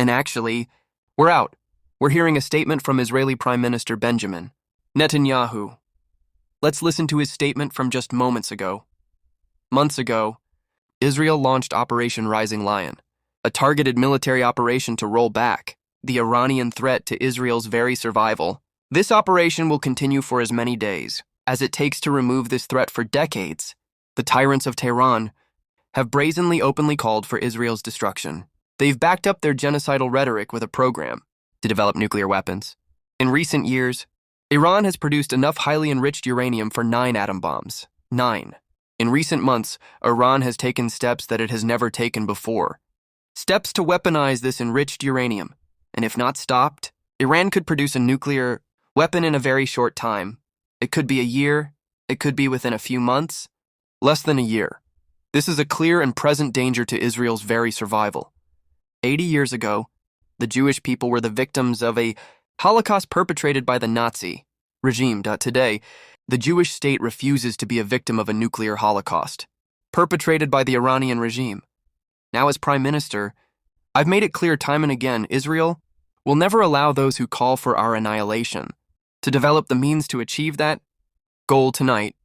And actually, we're out. We're hearing a statement from Israeli Prime Minister Benjamin Netanyahu. Let's listen to his statement from just moments ago. Months ago, Israel launched Operation Rising Lion, a targeted military operation to roll back the Iranian threat to Israel's very survival. This operation will continue for as many days as it takes to remove this threat. For decades, the tyrants of Tehran have brazenly openly called for Israel's destruction. They've backed up their genocidal rhetoric with a program to develop nuclear weapons. In recent years, Iran has produced enough highly enriched uranium for 9 atom bombs. 9. In recent months, Iran has taken steps that it has never taken before. Steps to weaponize this enriched uranium. And if not stopped, Iran could produce a nuclear weapon in a very short time. It could be a year, it could be within a few months, less than a year. This is a clear and present danger to Israel's very survival. 80 years ago, the Jewish people were the victims of a Holocaust perpetrated by the Nazi regime. Today, the Jewish state refuses to be a victim of a nuclear Holocaust perpetrated by the Iranian regime. Now, as Prime Minister, I've made it clear time and again, Israel will never allow those who call for our annihilation to develop the means to achieve that goal tonight.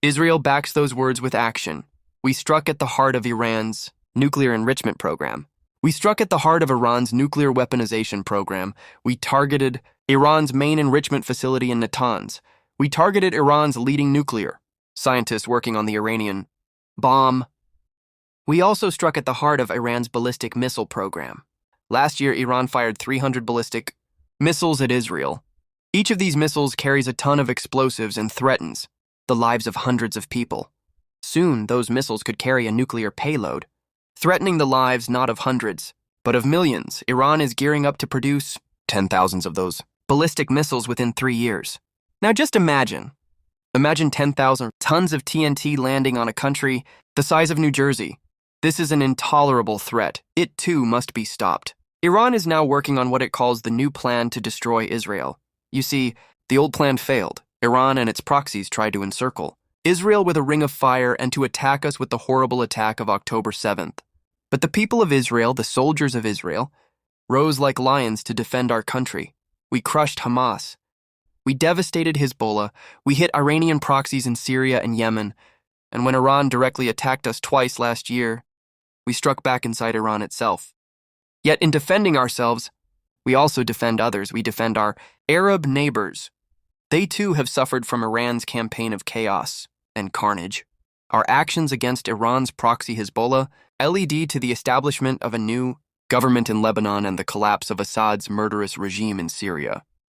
Israel backs those words with action. We struck at the heart of Iran's nuclear enrichment program. We struck at the heart of Iran's nuclear weaponization program. We targeted Iran's main enrichment facility in Natanz. We targeted Iran's leading nuclear scientists working on the Iranian bomb. We also struck at the heart of Iran's ballistic missile program. Last year, Iran fired 300 ballistic missiles at Israel. Each of these missiles carries a ton of explosives and threatens the lives of hundreds of people. Soon, those missiles could carry a nuclear payload, threatening the lives not of hundreds, but of millions. Iran is gearing up to produce 10,000s of those ballistic missiles within 3 years. Now just imagine 10,000 tons of TNT landing on a country the size of New Jersey. This is an intolerable threat. It too must be stopped. Iran is now working on what it calls the new plan to destroy Israel. You see, the old plan failed. Iran and its proxies tried to encircle Israel with a ring of fire and to attack us with the horrible attack of October 7th. But the people of Israel, the soldiers of Israel, rose like lions to defend our country. We crushed Hamas. We devastated Hezbollah. We hit Iranian proxies in Syria and Yemen. And when Iran directly attacked us twice last year, we struck back inside Iran itself. Yet in defending ourselves, we also defend others. We defend our Arab neighbors. They too have suffered from Iran's campaign of chaos and carnage. Our actions against Iran's proxy Hezbollah led to the establishment of a new government in Lebanon and the collapse of Assad's murderous regime in Syria.